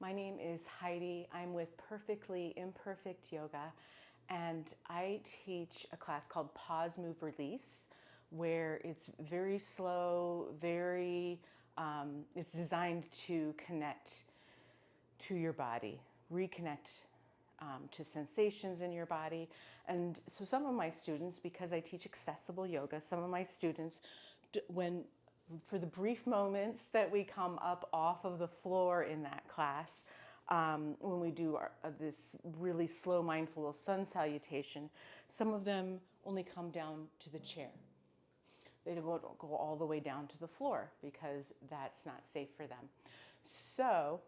My name is Heidi. I'm with Perfectly Imperfect Yoga, and I teach a class called Pause, Move, Release, where it's very slow, it's designed to connect to your body, reconnect to sensations in your body. And so some of my students, because I teach accessible yoga, some of my students, for the brief moments that we come up off of the floor in that class, when we do this really slow mindful sun salutation, some of them only come down to the chair. They don't go all the way down to the floor because that's not safe for them. So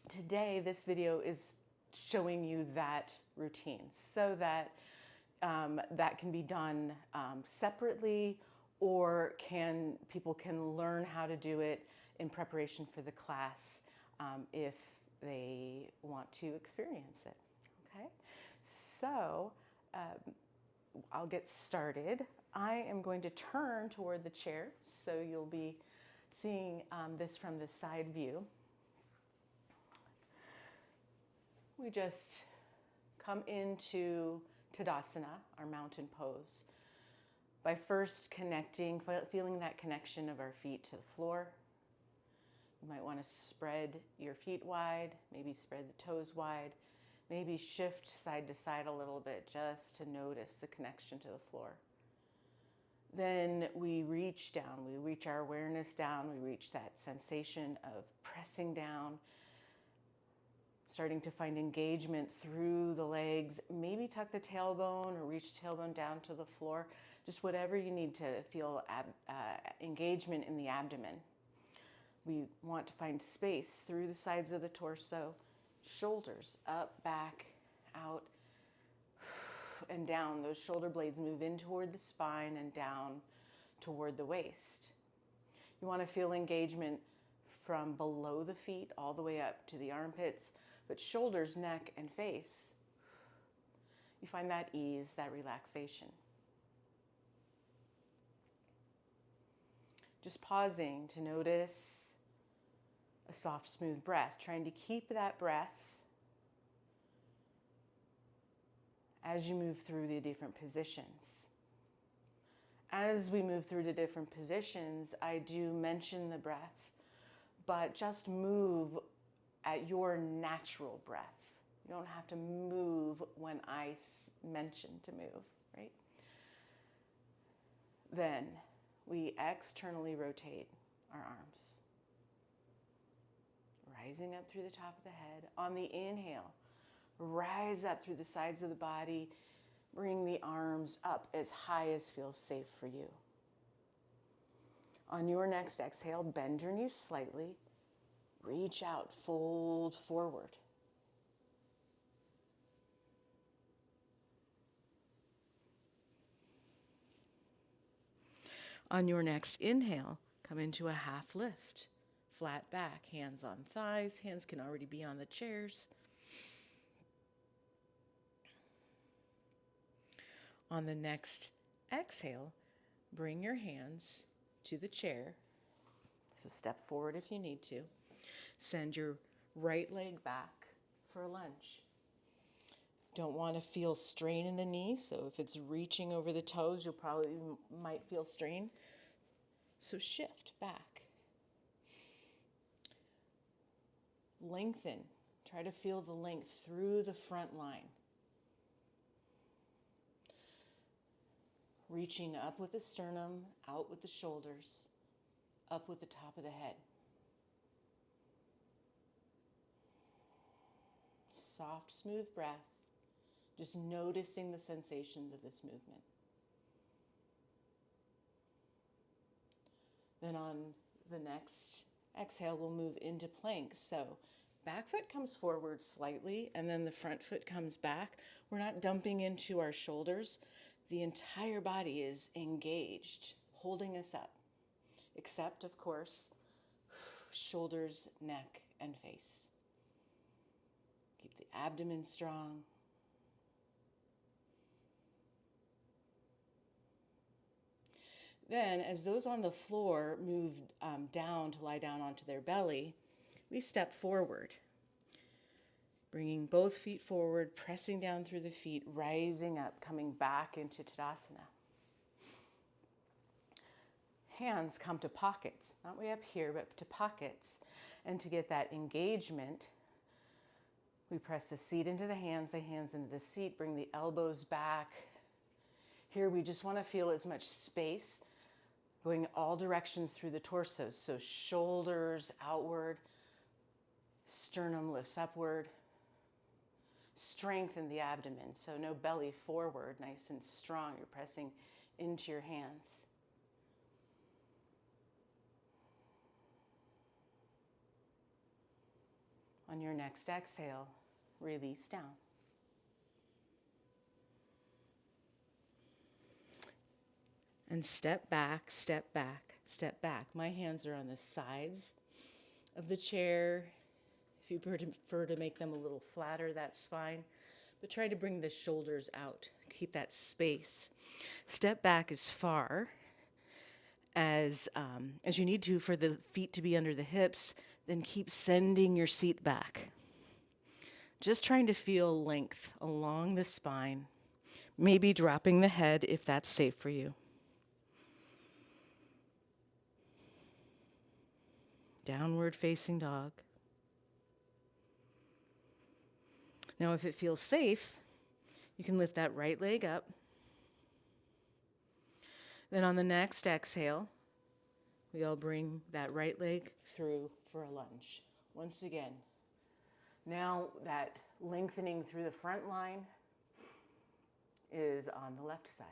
today this video is showing you that routine so that that can be done separately, or people can learn how to do it in preparation for the class if they want to experience it. Okay, so I'll get started. I am going to turn toward the chair, so you'll be seeing this from the side view. We just come into Tadasana, our mountain pose, by first connecting, feeling that connection of our feet to the floor. You might want to spread your feet wide, maybe spread the toes wide, maybe shift side to side a little bit just to notice the connection to the floor. Then we reach down, we reach our awareness down, we reach that sensation of pressing down, starting to find engagement through the legs, maybe tuck the tailbone or reach tailbone down to the floor, just whatever you need to feel engagement in the abdomen. We want to find space through the sides of the torso, shoulders up, back, out, and down. Those shoulder blades move in toward the spine and down toward the waist. You want to feel engagement from below the feet all the way up to the armpits, but shoulders, neck, and face, you find that ease, that relaxation. Just pausing to notice a soft, smooth breath, trying to keep that breath as you move through the different positions. As we move through the different positions, I do mention the breath, but just move at your natural breath. You don't have to move when I mention to move, right? Then we externally rotate our arms, rising up through the top of the head. On the inhale, rise up through the sides of the body, bring the arms up as high as feels safe for you. On your next exhale, bend your knees slightly, reach out, fold forward. On your next inhale, come into a half lift. Flat back, hands on thighs. Hands can already be on the chairs. On the next exhale, bring your hands to the chair. So step forward if you need to. Send your right leg back for a lunge. Don't want to feel strain in the knee, so if it's reaching over the toes, you'll probably might feel strain. So shift back. Lengthen. Try to feel the length through the front line. Reaching up with the sternum, out with the shoulders, up with the top of the head. Soft, smooth breath, just noticing the sensations of this movement. Then on the next exhale, we'll move into plank. So back foot comes forward slightly, and then the front foot comes back. We're not dumping into our shoulders. The entire body is engaged, holding us up, except, of course, shoulders, neck, and face. Keep the abdomen strong. Then, as those on the floor move down to lie down onto their belly, we step forward. Bringing both feet forward, pressing down through the feet, rising up, coming back into Tadasana. Hands come to pockets, not way up here, but to pockets. And to get that engagement, we press the seat into the hands into the seat, bring the elbows back. Here we just want to feel as much space going all directions through the torso. So shoulders outward, sternum lifts upward. Strengthen the abdomen, so no belly forward, nice and strong. You're pressing into your hands. On your next exhale, release down. And step back, step back, step back. My hands are on the sides of the chair. If you prefer to make them a little flatter, that's fine. But try to bring the shoulders out. Keep that space. Step back as far as you need to for the feet to be under the hips. Then keep sending your seat back. Just trying to feel length along the spine. Maybe dropping the head if that's safe for you. Downward facing dog. Now, if it feels safe, you can lift that right leg up. Then on the next exhale, we all bring that right leg through for a lunge. Once again, now that lengthening through the front line is on the left side.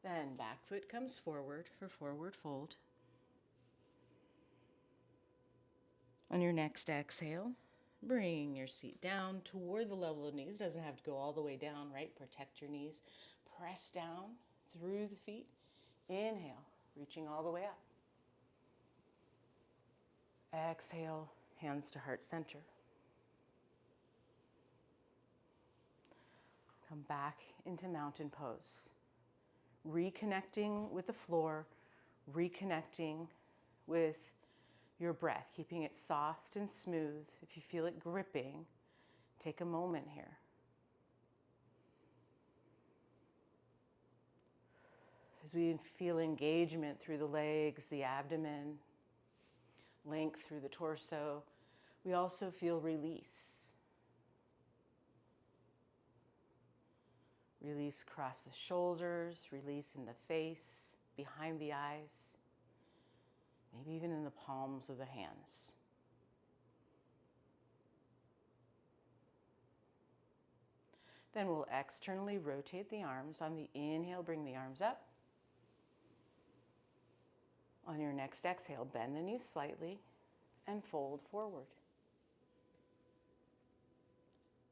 Then back foot comes forward for forward fold. On your next exhale, bring your seat down toward the level of the knees. Doesn't have to go all the way down, right? Protect your knees. Press down through the feet. Inhale, reaching all the way up. Exhale, hands to heart center. Come back into mountain pose. Reconnecting with the floor, reconnecting with your breath, keeping it soft and smooth. If you feel it gripping, take a moment here. As we feel engagement through the legs, the abdomen, length through the torso, we also feel release. Release across the shoulders, release in the face, behind the eyes, maybe even in the palms of the hands. Then we'll externally rotate the arms. On the inhale, bring the arms up. On your next exhale, bend the knees slightly and fold forward.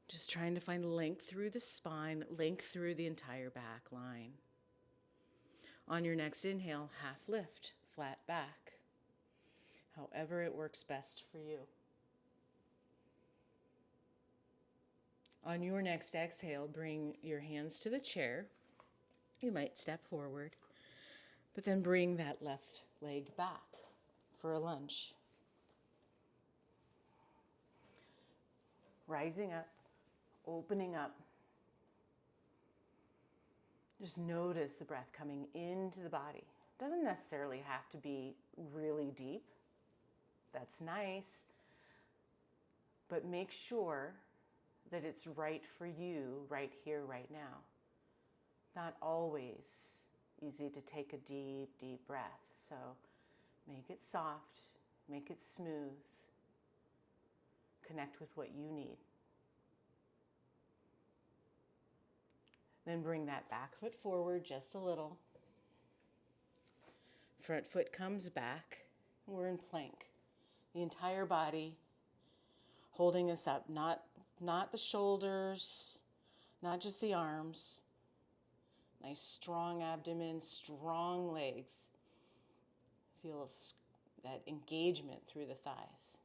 Just trying to find length through the spine, length through the entire back line. On your next inhale, half lift, flat back. However it works best for you. On your next exhale, bring your hands to the chair. You might step forward, but then bring that left leg back for a lunge. Rising up. Opening up. Just notice the breath coming into the body. Doesn't necessarily have to be really deep. That's nice. But make sure that it's right for you right here, right now. Not always easy to take a deep, deep breath. So make it soft, make it smooth. Connect with what you need. Then bring that back foot forward just a little. Front foot comes back. We're in plank. The entire body holding us up, not the shoulders, not just the arms. Nice strong abdomen, strong legs. Feel that engagement through the thighs.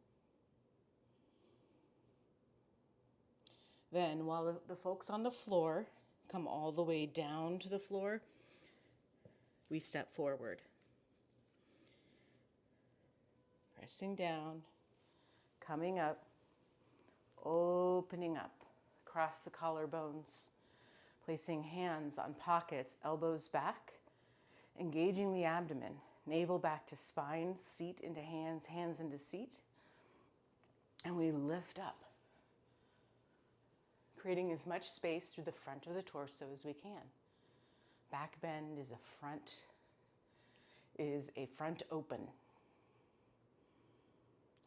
Then while the folks on the floor come all the way down to the floor, we step forward. Pressing down, coming up, opening up across the collarbones, placing hands on pockets, elbows back, engaging the abdomen, navel back to spine, seat into hands, hands into seat, and we lift up, creating as much space through the front of the torso as we can. Back bend is a front open,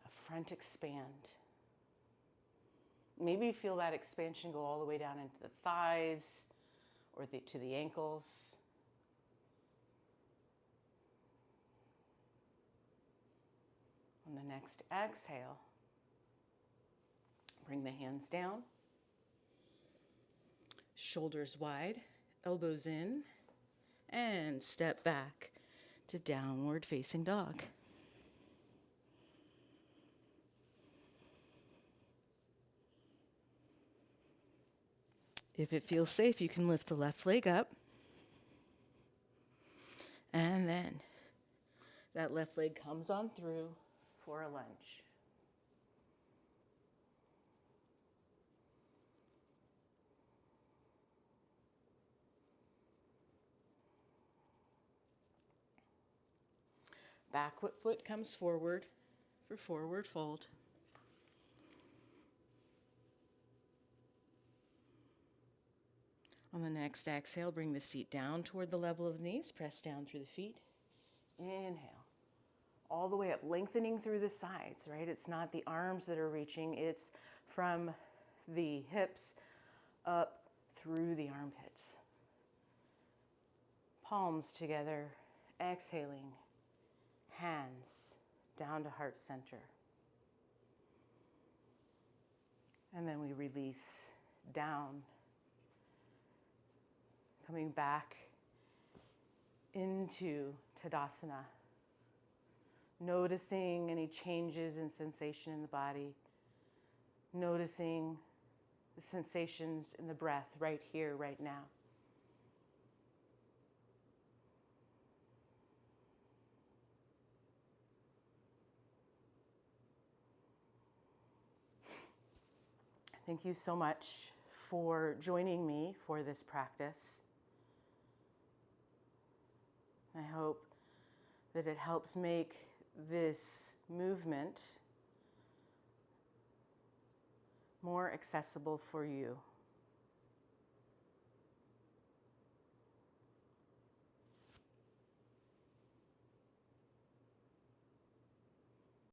a front expand. Maybe feel that expansion go all the way down into the thighs or to the ankles. On the next exhale, bring the hands down, shoulders wide, elbows in, and step back to downward facing dog. If it feels safe, you can lift the left leg up, and then that left leg comes on through for a lunge. Back foot comes forward for forward fold. On the next exhale, bring the seat down toward the level of the knees. Press down through the feet. Inhale. All the way up, lengthening through the sides, right? It's not the arms that are reaching. It's from the hips up through the armpits. Palms together, exhaling. Hands down to heart center. And then we release down, coming back into Tadasana. Noticing any changes in sensation in the body. Noticing the sensations in the breath right here, right now. Thank you so much for joining me for this practice. I hope that it helps make this movement more accessible for you.